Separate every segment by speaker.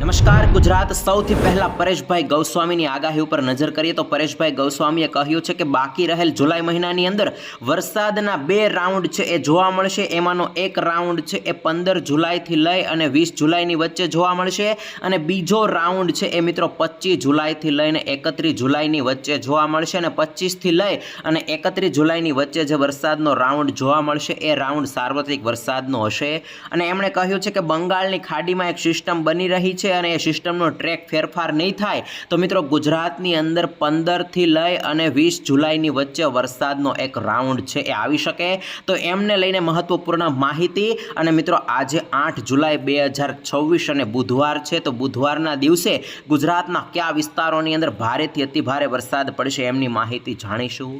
Speaker 1: નમસ્કાર ગુજરાત સૌથી પહેલા પરેશભાઈ ગૌસ્વામીની આગાહી ઉપર નજર કરીએ તો પરેશભાઈ ગૌસ્વામીએ કહ્યું છે કે બાકી રહેલ જુલાઈ મહિનાની અંદર વરસાદના 2 રાઉન્ડ છે એ જોવા મળશે। એમાંનો એક રાઉન્ડ છે એ 15 જુલાઈથી લઈ અને 20 જુલાઈની વચ્ચે જોવા મળશે અને બીજો રાઉન્ડ છે એ મિત્રો 25 જુલાઈથી લઈને 31 જુલાઈની વચ્ચે જોવા મળશે અને 25થી લઈ અને 31 જુલાઈની વચ્ચે જે વરસાદનો રાઉન્ડ જોવા મળશે એ રાઉન્ડ સાર્વત્રિક વરસાદનો હશે। અને એમણે કહ્યું છે કે બંગાળની ખાડીમાં એક સિસ્ટમ બની રહી છે અને એ સિસ્ટમનો ટ્રેક ફેરફાર નહીં થાય તો મિત્રો ગુજરાતની અંદર 15 થી લઈ અને 20 જુલાઈની વચ્ચે વરસાદનો એક રાઉન્ડ છે એ આવી શકે। તો એમને લઈને મહત્વપૂર્ણ માહિતી। અને મિત્રો આજે 8 જુલાઈ 2026 અને બુધવાર છે તો બુધવારના દિવસે ગુજરાતના કયા વિસ્તારોની અંદર ભારેથી અતિ ભારે વરસાદ પડશે એમની માહિતી જાણીશું।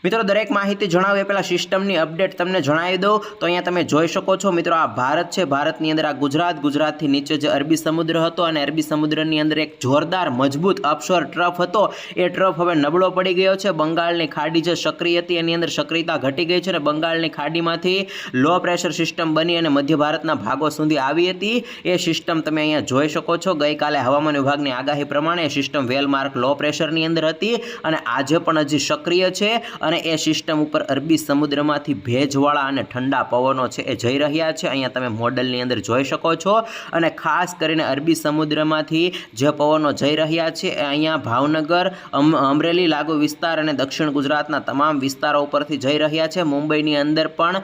Speaker 1: મિત્રો દરેક માહિતી જણાવે પહેલાં સિસ્ટમની અપડેટ તમને જણાવી દઉં તો અહીંયા તમે જોઈ શકો છો મિત્રો આ ભારત છે, ભારતની અંદર આ ગુજરાતથી નીચે જે અરબી સમુદ્ર હતો અને અરબી સમુદ્રની અંદર એક જોરદાર મજબૂત અપશોર ટ્રફ હતો એ ટ્રફ હવે નબળો પડી ગયો છે। બંગાળની ખાડી જે સક્રિય હતી એની અંદર સક્રિયતા ઘટી ગઈ છે અને બંગાળની ખાડીમાંથી લો પ્રેશર સિસ્ટમ બની અને મધ્ય ભારતના ભાગો સુધી આવી હતી। એ સિસ્ટમ તમે અહીંયા જોઈ શકો છો। ગઈકાલે હવામાન વિભાગની આગાહી પ્રમાણે સિસ્ટમ વેલમાર્ક લો પ્રેશરની અંદર હતી અને આજે પણ હજી સક્રિય છે અને એ સિસ્ટમ ઉપર અરબી સમુદ્રમાંથી ભેજવાળા અને ઠંડા પવનો છે એ જઈ રહ્યા છે। અહીંયા તમે મોડલની અંદર જોઈ શકો છો અને ખાસ કરીને અરબી સમુદ્રમાંથી જે પવનો જઈ રહ્યા છે એ અહીંયા ભાવનગર, અમરેલી લાગુ વિસ્તાર અને દક્ષિણ ગુજરાતના તમામ વિસ્તારો ઉપરથી જઈ રહ્યા છે। મુંબઈની અંદર પણ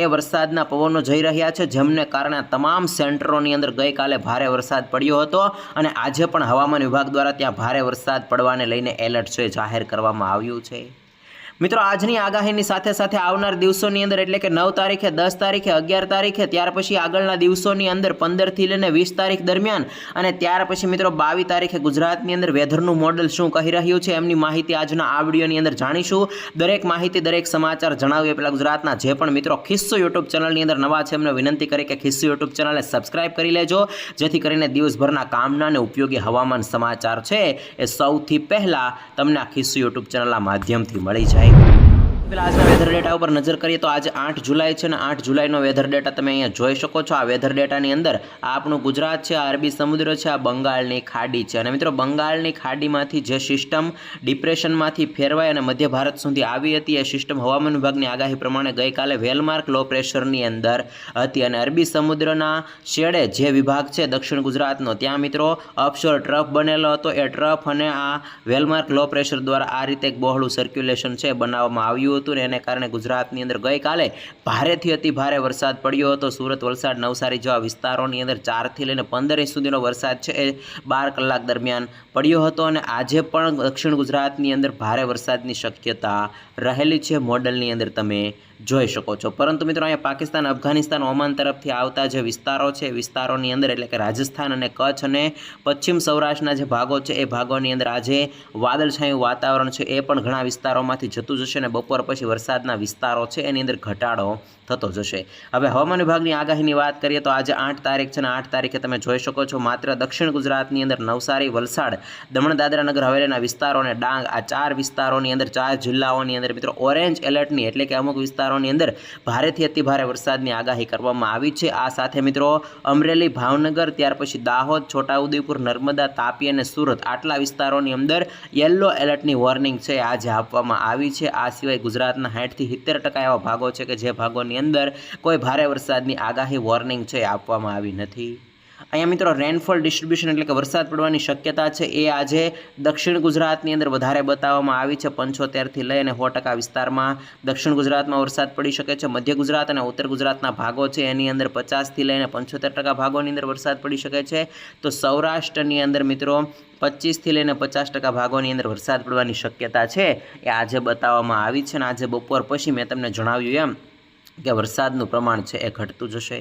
Speaker 1: એ વરસાદના પવનો જઈ રહ્યા છે જેમને કારણે તમામ સેન્ટરોની અંદર ગઈકાલે ભારે વરસાદ પડ્યો હતો અને આજે પણ હવામાન વિભાગ દ્વારા ત્યાં ભારે વરસાદ પડવાને લઈને એલર્ટ છે જાહેર કરવામાં આવ્યું છે। મિત્રો આજની આગાહીની સાથે સાથે આવનાર દિવસોની અંદર એટલે કે 9 તારીખે, 10 તારીખે, 11 તારીખે, ત્યાર પછી આગળના દિવસોની અંદર 15 થી લઈને 20 તારીખ દરમિયાન અને ત્યાર પછી મિત્રો 22 તારીખે ગુજરાતની અંદર વેધરનું મોડલ શું કહી રહ્યું છે એમની માહિતી આજના આ વિડીયોની અંદર જાણીશું। દરેક માહિતી, દરેક સમાચાર જણાવીએ પહેલાં ગુજરાતના જે પણ મિત્રો ખિસ્સો યુટ્યુબ ચેનલની અંદર નવા છે એમને વિનંતી કરી કે ખિસ્સો યુટ્યુબ ચેનલને સબસ્ક્રાઇબ કરી લેજો જેથી કરીને દિવસભરના કામના અને ઉપયોગી હવામાન સમાચાર છે એ સૌથી પહેલાં તમને આ ખિસ્સો યુટ્યુબ ચેનલના માધ્યમથી મળી જાય। પહેલાં આજના વેધર ડેટા ઉપર નજર કરીએ તો આજે 8 જુલાઈ છે અને 8 જુલાઈનો વેધર ડેટા તમે અહીંયા જોઈ શકો છો। આ વેધર ડેટાની અંદર આ આપણું ગુજરાત છે, આ અરબી સમુદ્ર છે, આ બંગાળની ખાડી છે અને મિત્રો બંગાળની ખાડીમાંથી જે સિસ્ટમ ડિપ્રેશનમાંથી ફેરવાઈ અને મધ્ય ભારત સુધી આવી હતી એ સિસ્ટમ હવામાન વિભાગની આગાહી પ્રમાણે ગઈકાલે વેલમાર્ક લો પ્રેશરની અંદર હતી અને અરબી સમુદ્રના છેડે જે વિભાગ છે દક્ષિણ ગુજરાતનો ત્યાં મિત્રો અપશોર ટ્રફ બનેલો હતો। એ ટ્રફ અને આ વેલમાર્ક લો પ્રેશર દ્વારા આ રીતે એક બહોળું સર્ક્યુલેશન છે બનાવવામાં આવ્યું હતું ને એને કારણે ગુજરાતની અંદર ગઈકાલે ભારેથી અતિ ભારે વરસાદ પડ્યો હતો। સુરત, વલસાડ, નવસારી જેવા વિસ્તારોની અંદર 4 થી લઈને 15 ઇંચ સુધીનો વરસાદ છે એ 12 કલાક દરમિયાન પડ્યો હતો અને આજે પણ દક્ષિણ ગુજરાતની અંદર ભારે વરસાદની શક્યતા રહેલી છે મોડલની અંદર તમે જોઈ શકો છો। પરંતુ મિત્રો અહીંયા પાકિસ્તાન, અફઘાનિસ્તાન, ઓમાન તરફથી આવતા જે વિસ્તારો છે એ વિસ્તારોની અંદર એટલે કે રાજસ્થાન અને કચ્છ અને પશ્ચિમ સૌરાષ્ટ્રના જે ભાગો છે એ ભાગોની અંદર આજે વાદળછાયું વાતાવરણ છે એ પણ ઘણા વિસ્તારોમાંથી જતું જશે અને બપોર પછી વરસાદના વિસ્તારો છે એની અંદર ઘટાડો થતો જશે। હવે હવામાન વિભાગની આગાહીની વાત કરીએ તો આજે 8 તારીખ છે અને 8 તારીખે તમે જોઈ શકો છો માત્ર દક્ષિણ ગુજરાતની અંદર નવસારી, વલસાડ, દમણ, દાદરા નગર હવેલીના વિસ્તારો અને ડાંગ આ 4 વિસ્તારોની અંદર 4 જિલ્લાઓની અંદર મિત્રો ઓરેન્જ એલર્ટની એટલે કે અમુક વિસ્તારોની અંદર ભારેથી અતિ ભારે વરસાદની આગાહી કરવામાં આવી છે। આ સાથે મિત્રો અમરેલી, ભાવનગર, ત્યાર પછી દાહોદ, છોટાઉદેપુર, નર્મદા, તાપી અને સુરત આટલા વિસ્તારોની અંદર યલો એલર્ટની વોર્નિંગ છે આજે આપવામાં આવી છે। આ સિવાય ગુજરાતના 60 થી 70% એવા ભાગો છે કે જે ભાગોની અંદર કોઈ ભારે વરસાદની આગાહી વોર્નિંગ છે આપવામાં આવી નથી। અહીંયા મિત્રો રેનફોલ ડિસ્ટ્રીબ્યુશન એટલે કે વરસાદ પડવાની શક્યતા છે એ આજે દક્ષિણ ગુજરાતની અંદર વધારે બતાવવામાં આવી છે। 75 થી લઈ અને 100% વિસ્તારમાં દક્ષિણ ગુજરાતમાં વરસાદ પડી શકે છે। મધ્ય ગુજરાત અને ઉત્તર ગુજરાતના ભાગો છે એની અંદર 50 થી લઈને 75% ભાગોની અંદર વરસાદ પડી શકે છે। તો સૌરાષ્ટ્રની અંદર મિત્રો 25 થી લઈને 50% ભાગોની અંદર વરસાદ પડવાની શક્યતા છે એ આજે બતાવવામાં આવી છે અને આજે બપોર પછી મેં તમને જણાવ્યું એમ કે વરસાદનું પ્રમાણ છે એ ઘટતું જશે।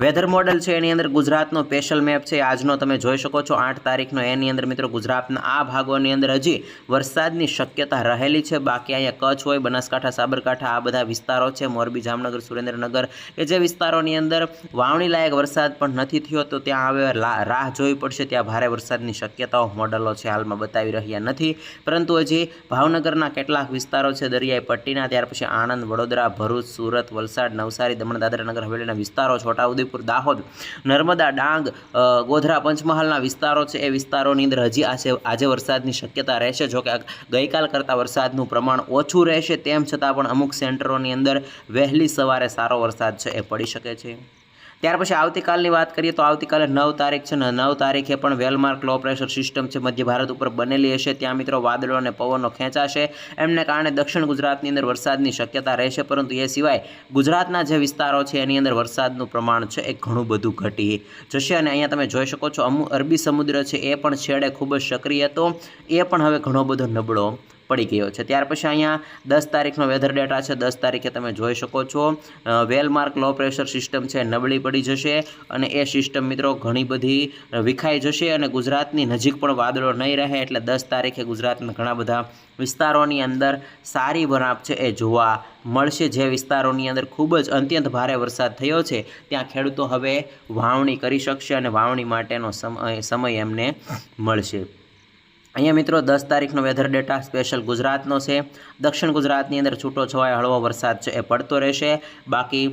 Speaker 1: વેધર મોડલ છે એની અંદર ગુજરાતનો સ્પેશિયલ મેપ છે આજનો તમે જોઈ શકો છો 8 તારીખનો એની અંદર મિત્રો ગુજરાતના આ ભાગોની અંદર હજી વરસાદની શક્યતા રહેલી છે। બાકી અહીંયા કચ્છ હોય, બનાસકાંઠા, સાબરકાંઠા આ બધા વિસ્તારો છે, મોરબી, જામનગર, સુરેન્દ્રનગર કે જે વિસ્તારોની અંદર વાવણી લાયક વરસાદ પણ નથી થયો તો ત્યાં હવે રાહ જોવી પડશે। ત્યાં ભારે વરસાદની શક્યતાઓ મોડલો છે હાલમાં બતાવી રહ્યા નથી પરંતુ હજી ભાવનગરના કેટલાક વિસ્તારો છે દરિયાઈ પટ્ટીના, ત્યાર પછી આણંદ, વડોદરા, ભરૂચ, સુરત, વલસાડ, નવસારી, દમણ, દાદરા નગર હવેલીના વિસ્તારો, છોટાઉદેપુર છોટાઉદેપુર, દાહોદ, નર્મદા, ડાંગ, ગોધરા, પંચમહાલના વિસ્તારો છે એ વિસ્તારોની અંદર હજી આજે વરસાદની શક્યતા રહેશે. જોકે ગઈકાલ કરતાં વરસાદનું પ્રમાણ ઓછું રહેશે, તેમ છતાં પણ અમુક સેન્ટરોની અંદર વહેલી સવારે સારો વરસાદ છે એ પડી શકે છે. ત્યાર પછી આવતીકાલની વાત કરીએ તો આવતીકાલે 9 તારીખ છે ને 9 તારીખે પણ વેલમાર્ક લો પ્રેશર સિસ્ટમ છે મધ્ય ભારત ઉપર બનેલી હશે. ત્યાં મિત્રો વાદળો અને પવનો ખેંચાશે, એમને કારણે દક્ષિણ ગુજરાતની અંદર વરસાદની શક્યતા રહેશે. પરંતુ એ સિવાય ગુજરાતના જે વિસ્તારો છે એની અંદર વરસાદનું પ્રમાણ છે એ ઘણું બધું ઘટી જશે. અને અહીંયા તમે જોઈ શકો છો અરબી સમુદ્ર છે એ પણ છેડે ખૂબ જ સક્રિય હતો, એ પણ હવે ઘણો બધો નબળો પડી ગયો છે. ત્યાર પછી અહીંયા 10 તારીખનો વેધર ડેટા છે. 10 તારીખે તમે જોઈ શકો છો વેલમાર્ક લો પ્રેશર સિસ્ટમ છે નબળી પડી જશે અને એ સિસ્ટમ મિત્રો ઘણી બધી વિખાઈ જશે અને ગુજરાતની નજીક પણ વાદળો નહીં રહે. એટલે 10 તારીખે ગુજરાતના ઘણા બધા વિસ્તારોની અંદર સારી વરાપ છે એ જોવા મળશે. જે વિસ્તારોની અંદર ખૂબ જ અત્યંત ભારે વરસાદ થયો છે ત્યાં ખેડૂતો હવે વાવણી કરી શકશે અને વાવણી માટેનો સમય એમને મળશે. અહીંયા મિત્રો 10 તારીખનો વેધર ડેટા સ્પેશિયલ ગુજરાતનો છે. દક્ષિણ ગુજરાતની અંદર છૂટો છવાયો હળવો વરસાદ છે એ પડતો રહેશે. બાકી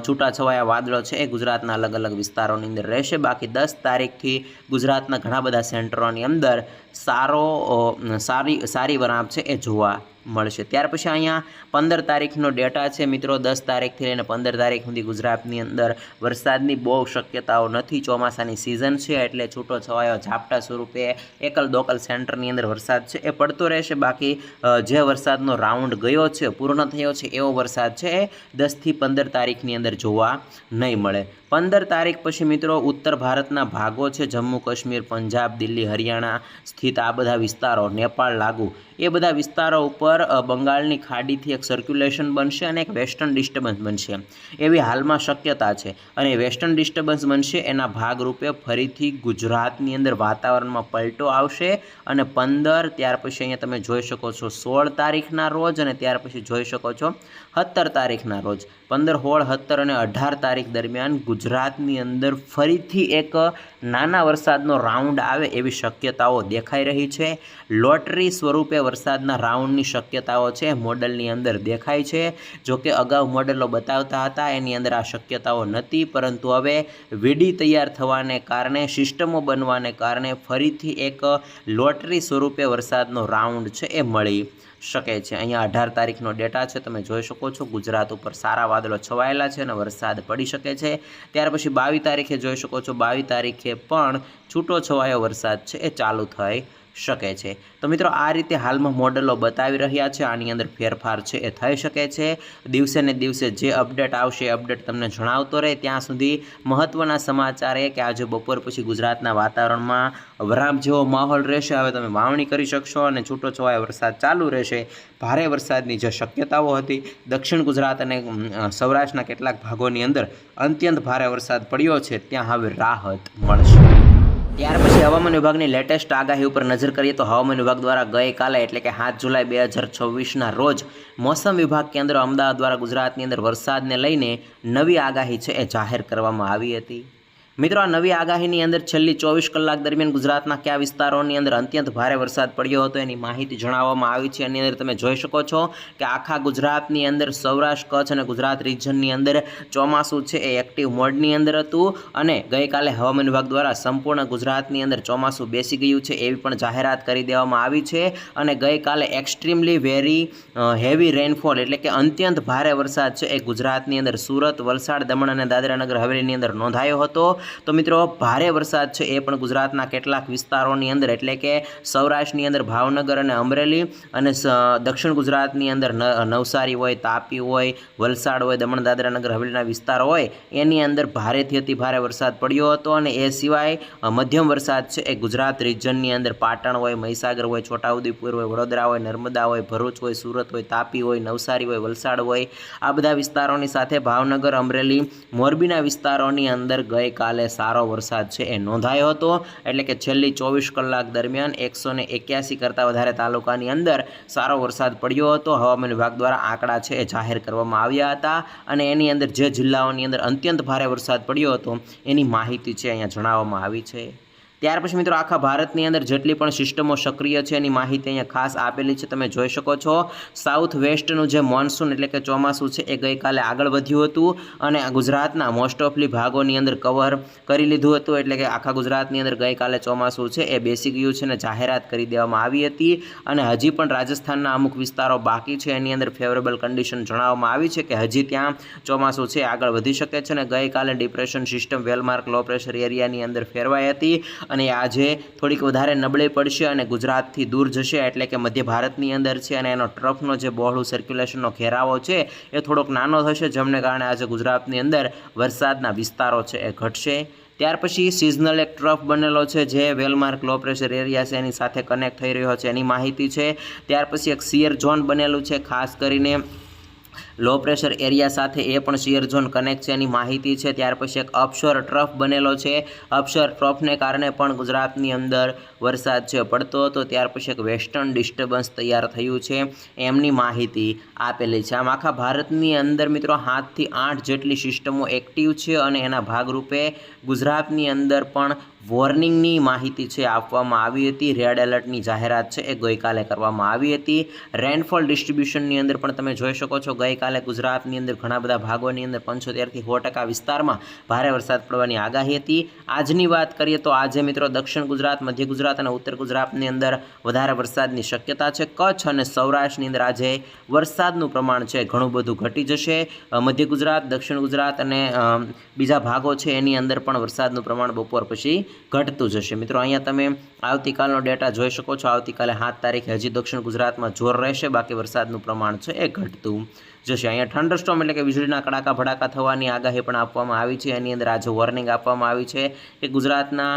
Speaker 1: છૂટા છવાયા વાદળો છે એ ગુજરાતના અલગ અલગ વિસ્તારોની અંદર રહેશે. બાકી 10 તારીખથી ગુજરાતના ઘણા બધા સેન્ટરોની અંદર સારી વરાપ છે એ જોવા મળશે. ત્યાર પછી અહીંયા 15 તારીખનો ડેટા છે મિત્રો. 10 તારીખથી લઈને 15 તારીખ સુધી ગુજરાતની અંદર વરસાદની બહુ શક્યતાઓ નથી. ચોમાસાની સિઝન છે એટલે છૂટો છવાયો ઝાપટા સ્વરૂપે એકલ દોકલ સેન્ટરની અંદર વરસાદ છે એ પડતો રહેશે. બાકી જે વરસાદનો રાઉન્ડ ગયો છે પૂર્ણ થયો છે એવો વરસાદ છે એ 10 થી 15 તારીખની અંદર જોવા નહીં મળે. 15 તારીખ પછી મિત્રો ઉત્તર ભારતના ભાગો છે જમ્મુ કાશ્મીર, પંજાબ, દિલ્હી, હરિયાણા સ્થિત આ બધા વિસ્તારો, નેપાળ લાગુ એ બધા વિસ્તારો ઉપર બંગાળની ખાડીથી એક સર્ક્યુલેશન બનશે અને એક વેસ્ટર્ન ડિસ્ટર્બન્સ બનશે એવી હાલમાં શક્યતા છે. અને વેસ્ટર્ન ડિસ્ટર્બન્સ બનશે એના ભાગરૂપે ફરીથી ગુજરાતની અંદર વાતાવરણમાં પલટો આવશે. અને 15 ત્યાર પછી અહીંયા તમે જોઈ શકો છો 16 તારીખના રોજ અને ત્યાર પછી જોઈ શકો છો 17 તારીખના રોજ 15, 16, 17 અને 18 તારીખ દરમિયાન ગુજરાતની અંદર ફરીથી એક નાના વરસાદનો રાઉન્ડ આવે એવી શક્યતાઓ દેખાઈ રહી છે. લોટરી સ્વરૂપે વરસાદના રાઉન્ડની શક્યતાઓ છે મોડલની અંદર દેખાય છે. જોકે અગાઉ મોડલો બતાવતા હતા એની અંદર આ શક્યતાઓ નથી, પરંતુ હવે વીડી તૈયાર થવાને કારણે, સિસ્ટમો બનવાને કારણે ફરીથી એક લોટરી સ્વરૂપે વરસાદનો રાઉન્ડ છે એ મળી શકે છે. અહીંયા 18 તારીખનો ડેટા છે, તમે જોઈ શકો છો ગુજરાત ઉપર સારા વાદળો છવાયેલા છે અને વરસાદ પડી શકે છે. ત્યાર પછી 22 તારીખે જોઈ શકો છો 22 તારીખે પણ છૂટો છવાયો વરસાદ છે એ ચાલુ થઈ શકે છે. તો મિત્રો આ રીતે હાલમાં મોડલો બતાવી રહ્યા છે. આની અંદર ફેરફાર છે એ થઈ શકે છે. દિવસે ને દિવસે જે અપડેટ આવશે એ અપડેટ તમને જણાવતો રહે. ત્યાં સુધી મહત્ત્વના સમાચાર એ કે આજે બપોર પછી ગુજરાતના વાતાવરણમાં વરાપ જેવો માહોલ રહેશે. હવે તમે વાવણી કરી શકશો અને છૂટો છવાયો વરસાદ ચાલુ રહેશે. ભારે વરસાદની જે શક્યતાઓ હતી દક્ષિણ ગુજરાત અને સૌરાષ્ટ્રના કેટલાક ભાગોની અંદર અત્યંત ભારે વરસાદ પડ્યો છે ત્યાં હવે રાહત મળશે. ત્યાર પછી હવામાન વિભાગની લેટેસ્ટ આગાહી ઉપર નજર કરીએ તો હવામાન વિભાગ દ્વારા ગઈકાલે એટલે કે 7 જુલાઈ 2026ના રોજ મોસમ વિભાગ કેન્દ્ર અમદાવાદ દ્વારા ગુજરાતની અંદર વરસાદને લઈને નવી આગાહી છે એ જાહેર કરવામાં આવી હતી. મિત્રો આ નવી આગાહીની અંદર છેલ્લી 24 કલાક દરમિયાન ગુજરાતના કયા વિસ્તારોની અંદર અત્યંત ભારે વરસાદ પડ્યો હતો એની માહિતી જણાવવામાં આવી છે. એની અંદર તમે જોઈ શકો છો કે આખા ગુજરાતની અંદર સૌરાષ્ટ્ર, કચ્છ અને ગુજરાત રિજનની અંદર ચોમાસું છે એ એક્ટિવ મોડની અંદર હતું. અને ગઈકાલે હવામાન વિભાગ દ્વારા સંપૂર્ણ ગુજરાતની અંદર ચોમાસું બેસી ગયું છે એવી પણ જાહેરાત કરી દેવામાં આવી છે. અને ગઈકાલે એક્સ્ટ્રીમલી વેરી હેવી રેનફોલ એટલે કે અત્યંત ભારે વરસાદ છે એ ગુજરાતની અંદર સુરત, વલસાડ, દમણ અને દાદરાનગર હવેલીની અંદર નોંધાયો હતો. તો મિત્રો ભારે વરસાદ છે એ પણ ગુજરાતના કેટલાક વિસ્તારોની અંદર એટલે કે સૌરાષ્ટ્રની અંદર ભાવનગર અને અમરેલી અને દક્ષિણ ગુજરાતની અંદર નવસારી હોય, તાપી હોય, વલસાડ હોય, દમણ દાદરાનગર હવેલીના વિસ્તારો હોય એની અંદર ભારેથી અતિ ભારે વરસાદ પડ્યો હતો. અને એ સિવાય મધ્યમ વરસાદ છે એ ગુજરાત રિજનની અંદર પાટણ હોય, મહીસાગર હોય, છોટાઉદેપુર હોય, વડોદરા હોય, નર્મદા હોય, ભરૂચ હોય, સુરત હોય, તાપી હોય, નવસારી હોય, વલસાડ હોય આ બધા વિસ્તારોની સાથે ભાવનગર, અમરેલી, મોરબીના વિસ્તારોની અંદર ગઈકાલે સારો વરસાદ છે એ નોંધાયો હતો. એટલે કે છેલ્લી 24 કલાક દરમિયાન 181 કરતાં વધારે તાલુકાની અંદર સારો વરસાદ પડ્યો હતો. હવામાન વિભાગ દ્વારા આંકડા છે એ જાહેર કરવામાં આવ્યા હતા અને એની અંદર જે જિલ્લાઓની અંદર અત્યંત ભારે વરસાદ પડ્યો હતો એની માહિતી છે અહીંયા જણાવવામાં આવી છે. ત્યાર પછી મિત્રો આખા ભારતની અંદર જેટલી પણ સિસ્ટમો સક્રિય છે એની માહિતી અહીંયા ખાસ આપેલી છે, તમે જોઈ શકો છો। સાઉથ વેસ્ટનું જે મોન્સૂન એટલે કે ચોમાસું છે એ ગઈકાલે આગળ વધ્યું હતું અને ગુજરાતના મોસ્ટ ઓફલી ભાગોની અંદર કવર કરી લીધું હતું, એટલે કે આખા ગુજરાતની અંદર ગઈકાલે ચોમાસું છે એ બેસી ગયું છે અને જાહેરાત કરી દેવામાં આવી હતી। અને હજી પણ રાજસ્થાનના અમુક વિસ્તારો બાકી છે, એની અંદર ફેવરેબલ કન્ડિશન જણાવવામાં આવી છે કે હજી ત્યાં ચોમાસું છે આગળ વધી શકે છે। અને ગઈકાલે depression system well-marked low pressure એરિયાની અંદર ફેરવાઈ હતી અને આજે થોડીક વધારે નબળી પડશે અને ગુજરાતથી દૂર જશે, એટલે કે મધ્ય ભારતની અંદર છે અને એનો ટ્રફનો જે બહોળું સર્ક્યુલેશનનો ઘેરાવો છે એ થોડોક નાનો થશે, જેમને કારણે આજે ગુજરાતની અંદર વરસાદના વિસ્તારો છે એ ઘટશે। ત્યાર પછી સિઝનલ એક ટ્રફ બનેલો છે જે વેલમાર્ક લો પ્રેશર એરિયા છે એની સાથે કનેક્ટ થઈ રહ્યો છે એની માહિતી છે। ત્યાર પછી એક શિયર ઝોન બનેલું છે, ખાસ કરીને લો પ્રેશર એરિયા સાથે એ પણ શિયર ઝોન કનેક્ટ છે એની માહિતી છે। ત્યાર પછી એક અપશોર ટ્રફ બનેલો છે, અપશોર ટ્રફને કારણે પણ ગુજરાતની અંદર વરસાદ છે પડતો હતો। ત્યાર પછી એક વેસ્ટર્ન ડિસ્ટર્બન્સ તૈયાર થયું છે એમની માહિતી આપેલી છે। આમ આખા ભારતની અંદર મિત્રો 7 થી 8 જેટલી સિસ્ટમો એક્ટિવ છે અને એના ભાગરૂપે ગુજરાતની અંદર પણ વોર્નિંગની માહિતી છે આપવામાં આવી હતી। રેડ એલર્ટની જાહેરાત છે એ ગઈકાલે કરવામાં આવી હતી। રેનફોલ ડિસ્ટ્રીબ્યુશનની અંદર પણ તમે જોઈ શકો છો ગઈકાલે ગુજરાતની અંદર ઘણા બધા ભાગોની અંદર 75 થી 100% વિસ્તારમાં ભારે વરસાદ પડવાની આગાહી હતી। આજની વાત કરીએ તો આજે મિત્રો દક્ષિણ ગુજરાત, મધ્ય ગુજરાત અને ઉત્તર ગુજરાતની અંદર વધારે વરસાદની શક્યતા છે। કચ્છ અને સૌરાષ્ટ્રની અંદર આજે વરસાદનું પ્રમાણ છે ઘણું બધું ઘટી જશે। મધ્ય ગુજરાત, દક્ષિણ ગુજરાત અને બીજા ભાગો છે એની અંદર પણ વરસાદનું પ્રમાણ બપોર પછી ઘટતું જશે। મિત્રો અહીંયા તમે આવતીકાલનો ડેટા જોઈ શકો છો। આવતીકાલે 7 તારીખે હજી દક્ષિણ ગુજરાતમાં જોર રહેશે, બાકી વરસાદનું પ્રમાણ છે એ ઘટતું જશે। અહીંયા થંડરસ્ટોર્મ એટલે કે વીજળીના કડાકા ભડાકા થવાની આગાહી પણ આપવામાં આવી છે, એની અંદર આજે વોર્નિંગ આપવામાં આવી છે કે ગુજરાતના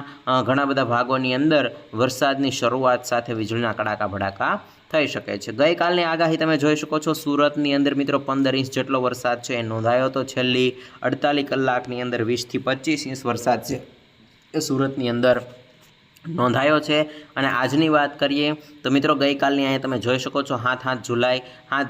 Speaker 1: ઘણા બધા ભાગોની અંદર વરસાદની શરૂઆત સાથે વીજળીના કડાકા ભડાકા થઈ શકે છે। ગઈકાલની આગાહી તમે જોઈ શકો છો, સુરતની અંદર મિત્રો 15 ઇંચ જેટલો વરસાદ છે એ નોંધાયો હતો। છેલ્લી 48 કલાકની અંદર 20 થી 25 ઇંચ વરસાદ છે એ સુરતની અંદર નોંધાયો છે। અને આજની વાત કરીએ તો મિત્રો ગઈકાલની અહીંયા તમે જોઈ શકો છો 7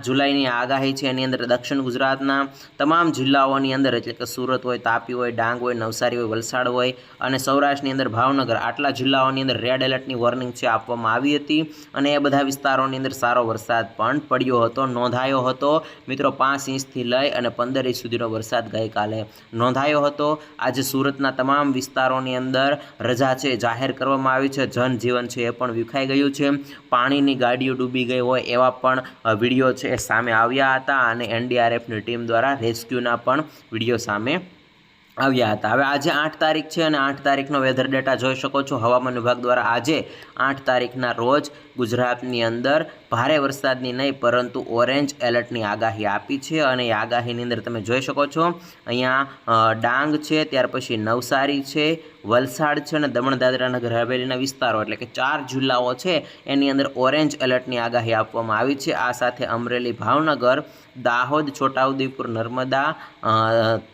Speaker 1: જુલાઈની આગાહી છે, એની અંદર દક્ષિણ ગુજરાતના તમામ જિલ્લાઓની અંદર એટલે કે સુરત હોય, તાપી હોય, ડાંગ હોય, નવસારી હોય, વલસાડ હોય અને સૌરાષ્ટ્રની અંદર ભાવનગર, આટલા જિલ્લાઓની અંદર રેડ એલર્ટની વોર્નિંગ છે આપવામાં આવી હતી અને એ બધા વિસ્તારોની અંદર સારો વરસાદ પણ પડ્યો હતો, નોંધાયો હતો। મિત્રો 5 ઇંચથી લઈ અને 15 ઇંચ સુધીનો વરસાદ ગઈકાલે નોંધાયો હતો। આજે સુરતના તમામ વિસ્તારોની અંદર રજા છે જાહેર કરવામાં આવી છે, જનજીવન છે એ પણ વિખાઈ ગયું છે, પાણીની ગાડીઓ ડૂબી ગઈ હોય એવા પણ વિડીયો છે એ સામે આવ્યા હતા અને એનડીઆરએફની ટીમ દ્વારા રેસ્ક્યુના પણ વિડીયો સામે આવ્યા હતા। હવે આજે 8 તારીખ છે અને 8 તારીખનો વેધર ડેટા જોઈ શકો છો। હવામાન વિભાગ દ્વારા આજે 8 તારીખના રોજ ગુજરાતની અંદર ભારે વરસાદની નહીં પરંતુ ઓરેન્જ એલર્ટની આગાહી આપી છે અને એ આગાહીની અંદર તમે જોઈ શકો છો અહીંયા ડાંગ છે, ત્યાર પછી નવસારી છે, વલસાડ છે અને દમણ દાદરા નગર હવેલીના વિસ્તારો એટલે કે 4 જિલ્લાઓ છે એની અંદર ઓરેન્જ એલર્ટની આગાહી આપવામાં આવી છે। આ સાથે અમરેલી, ભાવનગર, દાહોદ, છોટાઉદેપુર, નર્મદા,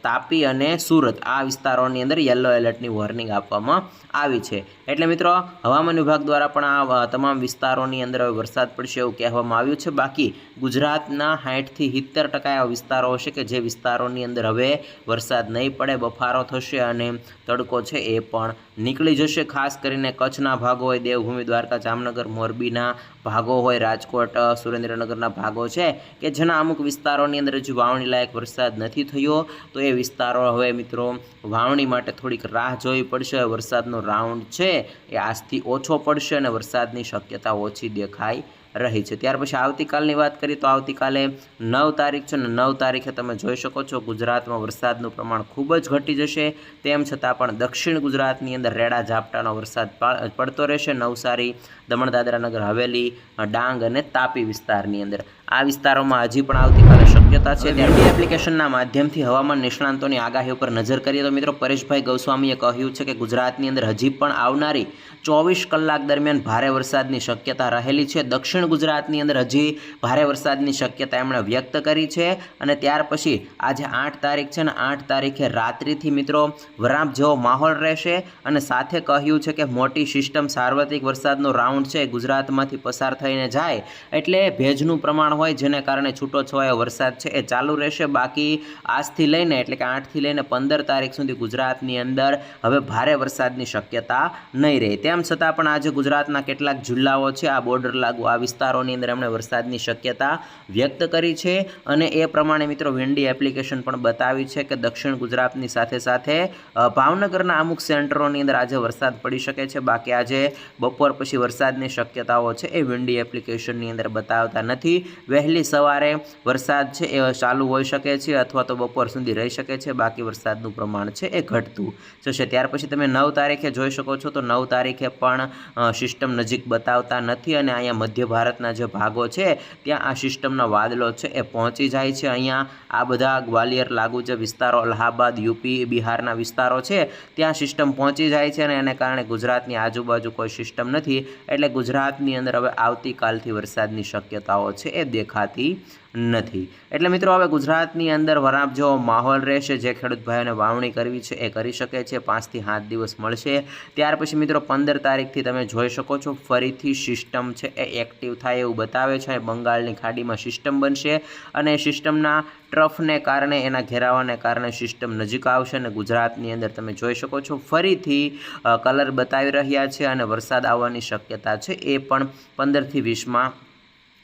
Speaker 1: તાપી અને સુરત આ વિસ્તારોની અંદર યલો એલર્ટની વોર્નિંગ આપવામાં આવી છે। એટલે મિત્રો હવામાન વિભાગ દ્વારા પણ આ તમામ વિસ્તારોની અંદર વરસાદ પડશે એવું કહેવામાં આવ્યું છે। બાકી ગુજરાતના 60 થી 70% એવા વિસ્તારો હશે કે જે વિસ્તારોની અંદર હવે વરસાદ નહીં પડે, બફારો થશે અને તડકો છે એ પણ નીકળી જશે। ખાસ કરીને કચ્છના ભાગો હોય, દેવભૂમિ, દ્વારકા, જામનગર, મોરબીના ભાગો હોય, રાજકોટ, સુરેન્દ્રનગરના ભાગો છે કે જેના અમુક વિસ્તારોની અંદર હજી વાવણી લાયક વરસાદ નથી થયો, તો એ વિસ્તારો હવે મિત્રો વાવણી માટે થોડીક રાહ જોવી પડશે। વરસાદનો રાઉન્ડ છે એ આજથી ઓછો પડશે અને વરસાદની શક્યતા ઓછી દેખાઈ રહી છે। ત્યાર પછી આવતીકાલની વાત કરીએ તો આવતીકાલે 9 તારીખ છે ને 9 તારીખે તમે જોઈ શકો છો ગુજરાતમાં વરસાદનું પ્રમાણ ખૂબ જ ઘટી જશે, તેમ છતાં પણ દક્ષિણ ગુજરાતની અંદર રેડા ઝાપટાનો વરસાદ પડતો રહેશે। નવસારી, દમણ દાદરા નગર હવેલી, ડાંગ અને તાપી વિસ્તારની અંદર આ વિસ્તારોમાં હજી પણ આવતીકાલે શક્યતા છે। ત્યારે એપ્લિકેશનના માધ્યમથી હવામાન નિષ્ણાંતોની આગાહી ઉપર નજર કરીએ તો મિત્રો પરેશભાઈ ગૌસ્વામીએ કહ્યું છે કે ગુજરાતની અંદર હજી પણ આવનારી 24 કલાક દરમિયાન ભારે વરસાદની શક્યતા રહેલી છે। દક્ષિણ ગુજરાતની અંદર હજી ભારે વરસાદની શક્યતા એમણે વ્યક્ત કરી છે અને ત્યાર પછી આજે 8 તારીખ છે ને 8 તારીખે રાત્રિથી મિત્રો વરાપ જેવો માહોલ રહેશે અને સાથે કહ્યું છે કે મોટી સિસ્ટમ સાર્વત્રિક વરસાદનો રાઉન્ડ છે ગુજરાતમાંથી પસાર થઈને જાય એટલે ભેજનું પ્રમાણ હોય, જેને કારણે છૂટોછવાયો વરસાદ છે એ ચાલુ રહેશે. બાકી આજથી લઈને એટલે કે 8થી લઈને 15 તારીખ સુધી ગુજરાતની અંદર હવે ભારે વરસાદની શક્યતા નહીં રહે. તેમ છતાં પણ આજે ગુજરાતના કેટલાક જિલ્લાઓ છે આ બોર્ડર લાગુ આ વિસ્તારોની અંદર એમણે વરસાદની શક્યતા વ્યક્ત કરી છે. અને એ પ્રમાણે મિત્રો વિન્ડી એપ્લિકેશન પણ બતાવી છે કે દક્ષિણ ગુજરાતની સાથે સાથે ભાવનગરના અમુક સેન્ટરોની અંદર આજે વરસાદ પડી શકે છે. બાકી આજે બપોર પછી વરસાદની શક્યતાઓ છે એ વિન્ડી એપ્લિકેશનની અંદર બતાવતા નથી. વહેલી સવારે વરસાદ છે એ ચાલુ હોઈ શકે છે અથવા તો બપોર સુધી રહી શકે છે. બાકી વરસાદનું પ્રમાણ છે એ ઘટતું જશે. ત્યાર પછી તમે 9 તારીખે જોઈ શકો છો તો 9 તારીખે પણ સિસ્ટમ નજીક બતાવતા નથી અને અહીંયા મધ્ય ભારતના જે ભાગો છે ત્યાં આ સિસ્ટમના વાદળો છે એ પહોંચી જાય છે. અહીંયા આ બધા ગ્વાલિયર લાગુ જે વિસ્તારો, અલ્હાબાદ, યુપી, બિહારના વિસ્તારો છે ત્યાં સિસ્ટમ પહોંચી જાય છે અને એને કારણે ગુજરાતની આજુબાજુ કોઈ સિસ્ટમ નથી. એટલે ગુજરાતની અંદર હવે આવતીકાલથી વરસાદની શક્યતાઓ છે એ દેખાતી નથી. એટલે મિત્રો હવે ગુજરાતની અંદર વરાપ જેવો માહોલ રહેશે. જે ખેડૂત ભાઈઓને વાવણી કરવી છે એ કરી શકે છે. 5 થી 7 દિવસ મળશે. ત્યાર પછી મિત્રો 15 તારીખથી તમે જોઈ શકો છો ફરીથી સિસ્ટમ છે એ એક્ટિવ થાય એવું બતાવે છે. બંગાળની ખાડીમાં સિસ્ટમ બનશે અને સિસ્ટમના ટ્રફને કારણે એના ઘેરાવાને કારણે સિસ્ટમ નજીક આવશે અને ગુજરાતની અંદર તમે જોઈ શકો છો ફરીથી કલર બતાવી રહ્યા છે અને વરસાદ આવવાની શક્યતા છે એ પણ 15 થી 20માં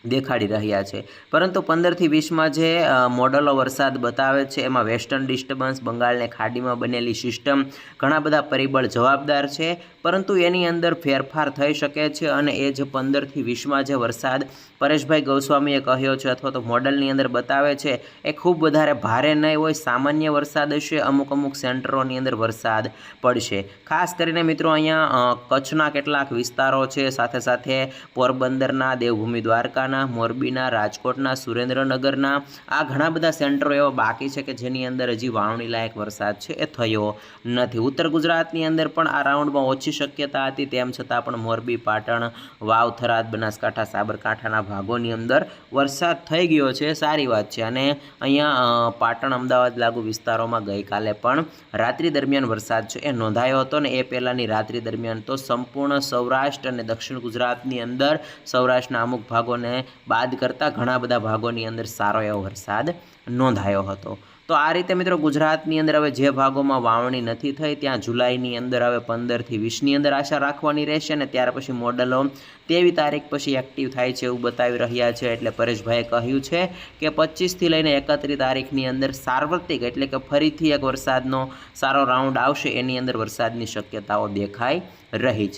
Speaker 1: દેખાડી રહ્યા છે. પરંતુ 15 થી 20માં જે મોડલો વરસાદ બતાવે છે એમાં વેસ્ટર્ન ડિસ્ટર્બન્સ, બંગાળને ખાડીમાં બનેલી સિસ્ટમ ઘણા બધા પરિબળ જવાબદાર છે. પરંતુ એની અંદર ફેરફાર થઈ શકે છે અને એ જે 15 થી 20માં જે વરસાદ પરેશભાઈ ગોસ્વામીએ કહ્યો છે અથવા તો મોડલની અંદર બતાવે છે એ ખૂબ વધારે ભારે નહીં હોય, સામાન્ય વરસાદ હશે. અમુક સેન્ટરોની અંદર વરસાદ પડશે. ખાસ કરીને મિત્રો અહીંયા કચ્છના કેટલાક વિસ્તારો છે, સાથે સાથે પોરબંદરના, દેવભૂમિ દ્વારકાના, મોરબીના, રાજકોટના, સુરેન્દ્રનગરના આ ઘણા બધા સેન્ટરો એવા બાકી છે કે જેની અંદર હજી વાવણી લાયક વરસાદ છે એ થયો નથી. ઉત્તર ગુજરાતની અંદર પણ આ રાઉન્ડમાં ઓછી શક્યતા હતી. તેમ છતાં પણ મોરબી, પાટણ, વાવ, થરાદ, બનાસકાંઠા, સાબરકાંઠાના ભાગોની અંદર વરસાદ થઈ ગયો છે. સારી વાત છે. અને અહીંયા પાટણ, અમદાવાદ લાગુ વિસ્તારોમાં ગઈકાલે પણ રાત્રિ દરમિયાન વરસાદ છે એ નોંધાયો હતો ને એ પહેલાંની રાત્રિ દરમિયાન તો સંપૂર્ણ સૌરાષ્ટ્ર અને દક્ષિણ ગુજરાતની અંદર સૌરાષ્ટ્રના અમુક ભાગોને બાદ કરતાં ઘણા બધા ભાગોની અંદર સારો એવો વરસાદ નોંધાયો હતો. તો આ રીતે મિત્રો ગુજરાતની અંદર હવે જે ભાગોમાં વાવણી નથી થઈ ત્યાં જુલાઈની અંદર હવે 15 થી 20ની અંદર આશા રાખવાની રહેશે અને ત્યાર પછી મોડલો 23 તારીખ પછી એક્ટિવ થાય છે એવું બતાવી રહ્યા છે. એટલે પરેશભાઈએ કહ્યું છે કે 25 થી લઈને 31 તારીખની અંદર સાર્વત્રિક એટલે કે ફરીથી એક વરસાદનો સારો રાઉન્ડ આવશે. એની અંદર વરસાદની શક્યતાઓ દેખાઈ રહી છે.